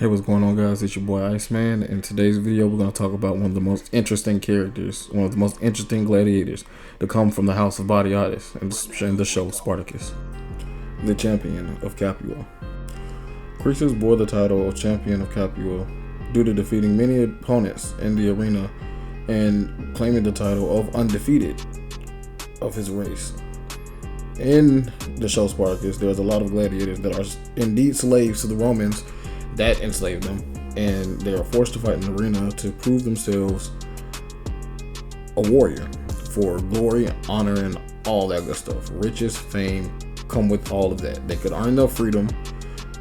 Hey, what's going on, guys? It's your boy Iceman. In today's video, we're going to talk about one of the most interesting characters, one of the most interesting gladiators to come from the house of Batiatus in the show Spartacus, the champion of Capua. Crixus bore the title of champion of Capua due to defeating many opponents in the arena and claiming the title of undefeated of his race. In the show Spartacus, there's a lot of gladiators that are indeed slaves to the Romans that enslaved them, and they are forced to fight in the arena to prove themselves a warrior for glory, honor, and all that good stuff. Riches, fame come with all of that. They could earn their freedom,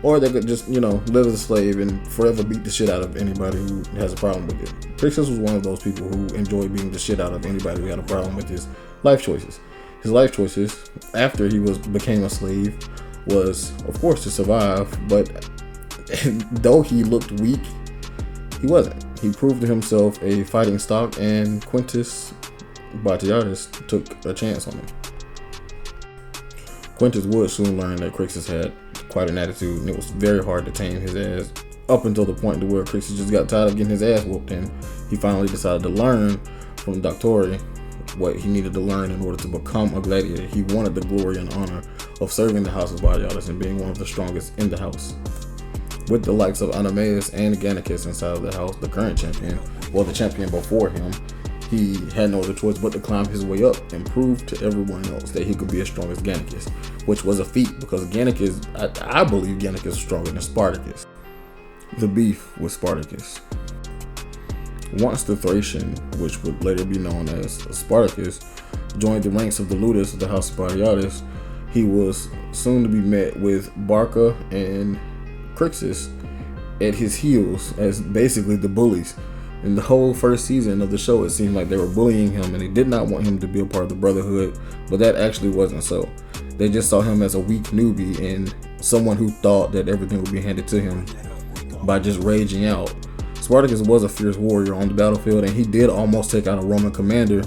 or they could just, live as a slave and forever beat the shit out of anybody who has a problem with it. Crixus was one of those people who enjoyed beating the shit out of anybody who had a problem with his life choices. His life choices after he became a slave was, of course, to survive, but though he looked weak, he wasn't. He proved to himself a fighting stock, and Quintus Batiatus took a chance on him. Quintus would soon learn that Crixus had quite an attitude, and it was very hard to tame his ass up until the point to where Crixus just got tired of getting his ass whooped, and he finally decided to learn from Doctori what he needed to learn in order to become a gladiator. He wanted the glory and honor of serving the house of Batiatus and being one of the strongest in the house. With the likes of Anameus and Gannicus inside of the house, the current champion, or the champion before him, he had no other choice but to climb his way up and prove to everyone else that he could be as strong as Gannicus, which was a feat because Gannicus, I believe Gannicus was stronger than Spartacus. The beef with Spartacus. Once the Thracian, which would later be known as Spartacus, joined the ranks of the Ludus of the house of Batiatus, he was soon to be met with Barca and Crixus at his heels as basically the bullies. In the whole first season of the show, it seemed like they were bullying him and they did not want him to be a part of the Brotherhood, but that actually wasn't so. They just saw him as a weak newbie and someone who thought that everything would be handed to him by just raging out. Spartacus was a fierce warrior on the battlefield, and he did almost take out a Roman commander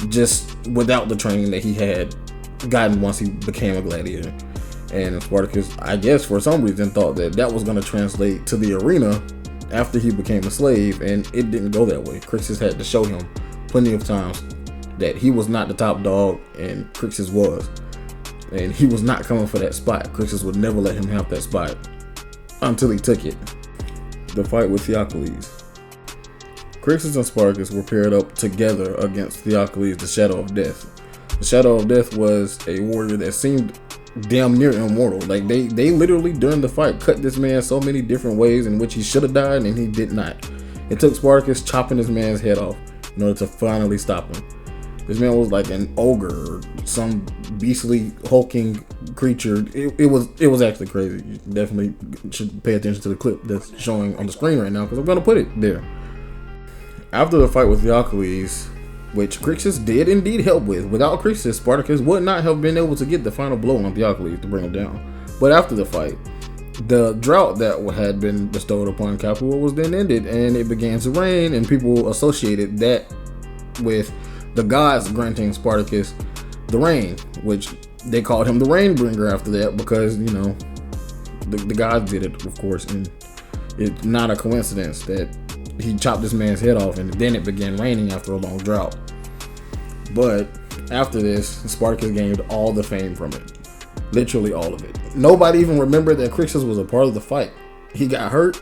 just without the training that he had gotten once he became a gladiator. And Spartacus, I guess for some reason, thought that was going to translate to the arena after he became a slave, and it didn't go that way. Crixus had to show him plenty of times that he was not the top dog, and Crixus was. And he was not coming for that spot. Crixus would never let him have that spot until he took it. The fight with Theocles. Crixus and Spartacus were paired up together against Theocles, the Shadow of Death. The Shadow of Death was a warrior that seemed damn near immortal. Like they literally during the fight cut this man so many different ways in which he should have died, and he did not. It took Spartacus chopping this man's head off in order to finally stop him. This man was like an ogre or some beastly hulking creature. It was actually crazy. You definitely should pay attention to the clip that's showing on the screen right now because I'm gonna put it there. After the fight with Theocles, which Crixus did indeed help with. Without Crixus, Spartacus would not have been able to get the final blow on Theocles to bring him down. But after the fight, the drought that had been bestowed upon Capua was then ended, and it began to rain, and people associated that with the gods granting Spartacus the rain, which they called him the rain bringer after that because, the gods did it, of course, and it's not a coincidence that he chopped this man's head off, and then it began raining after a long drought. But after this, Spartacus gained all the fame from it. Literally all of it. Nobody even remembered that Crixus was a part of the fight. He got hurt,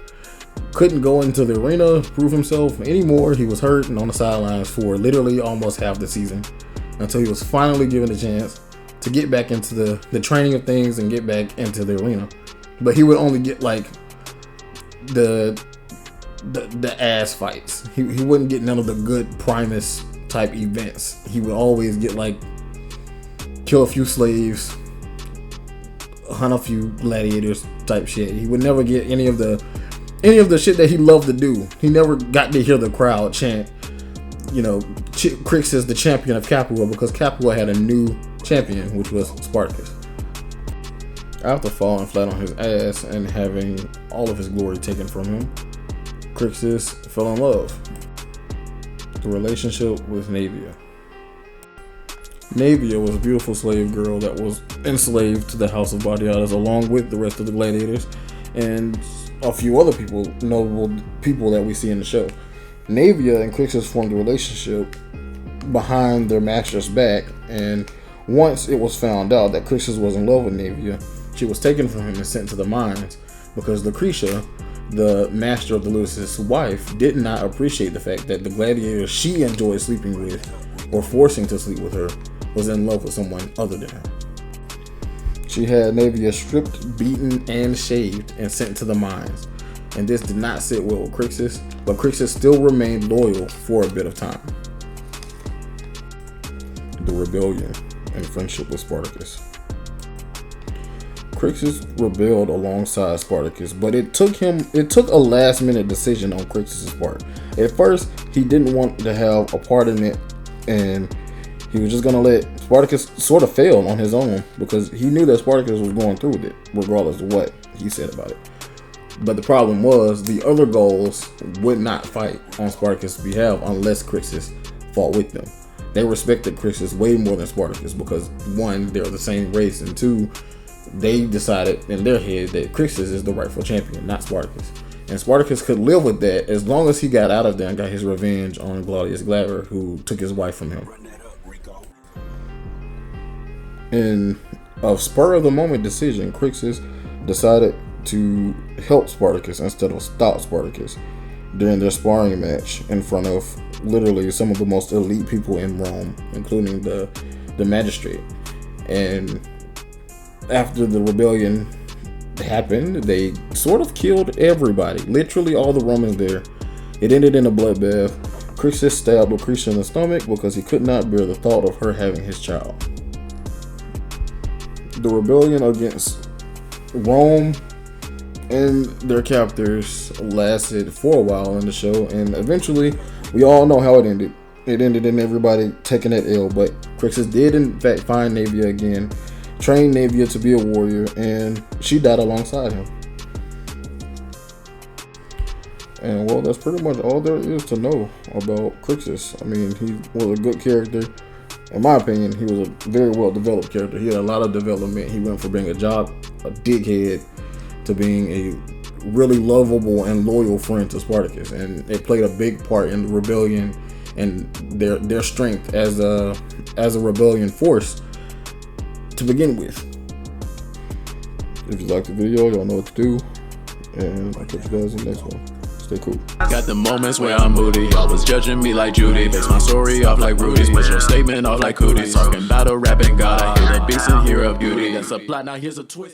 couldn't go into the arena, prove himself anymore. He was hurt and on the sidelines for literally almost half the season until he was finally given a chance to get back into the training of things and get back into the arena. But he would only get like the ass fights. He wouldn't get none of the good Primus type events. He would always get like kill a few slaves, hunt a few gladiators type shit. He would never get any of the shit that he loved to do. He never got to hear the crowd chant, Crixus the champion of Capua, because Capua had a new champion, which was Spartacus. After falling flat on his ass and having all of his glory taken from him, Crixus fell in love. The relationship with Naevia. Naevia was a beautiful slave girl that was enslaved to the house of Batiatus along with the rest of the gladiators, and a few other notable people that we see in the show. Naevia and Crixus formed a relationship behind their master's back, and once it was found out that Crixus was in love with Naevia, she was taken from him and sent to the mines because Lucretia, the master of Delicious' wife, did not appreciate the fact that the gladiator she enjoyed sleeping with, or forcing to sleep with her, was in love with someone other than her. She had Naevia stripped, beaten, and shaved and sent to the mines, and this did not sit well with Crixus, but Crixus still remained loyal for a bit of time. The rebellion and friendship with Spartacus. Crixus rebelled alongside Spartacus, but it took a last-minute decision on Crixus' part. At first, he didn't want to have a part in it, and he was just going to let Spartacus sort of fail on his own because he knew that Spartacus was going through with it, regardless of what he said about it. But the problem was the other Gauls would not fight on Spartacus' behalf unless Crixus fought with them. They respected Crixus way more than Spartacus because, one, they're the same race, and two, they decided in their head that Crixus is the rightful champion, not Spartacus. And Spartacus could live with that as long as he got out of there and got his revenge on Claudius Glaber, who took his wife from him. In a spur-of-the-moment decision, Crixus decided to help Spartacus instead of stop Spartacus during their sparring match in front of literally some of the most elite people in Rome, including the magistrate. And after the rebellion happened, they sort of killed everybody, literally all the Romans there. It ended in a bloodbath. Crixus stabbed Lucretia in the stomach because he could not bear the thought of her having his child. The rebellion against Rome and their captors lasted for a while in the show, and eventually we all know how it ended. It ended in everybody taking that L, but Crixus did in fact find Naevia again, trained Naevia to be a warrior, and she died alongside him. And well, that's pretty much all there is to know about Crixus. I mean, he was a good character. In my opinion, he was a very well developed character. He had a lot of development. He went from being a dickhead, to being a really lovable and loyal friend to Spartacus, and it played a big part in the rebellion and their strength as a rebellion force to begin with. If you liked the video, y'all know what to do, and I'll catch you guys in the next one. Stay cool. Got the moments where I'm moody. Y'all was judging me like Judy. Base my story off like Rudy. Push your statement off like cooties. Talking about a rapping god. I hear the beats and hear a beauty. That's a plot, now here's a twist.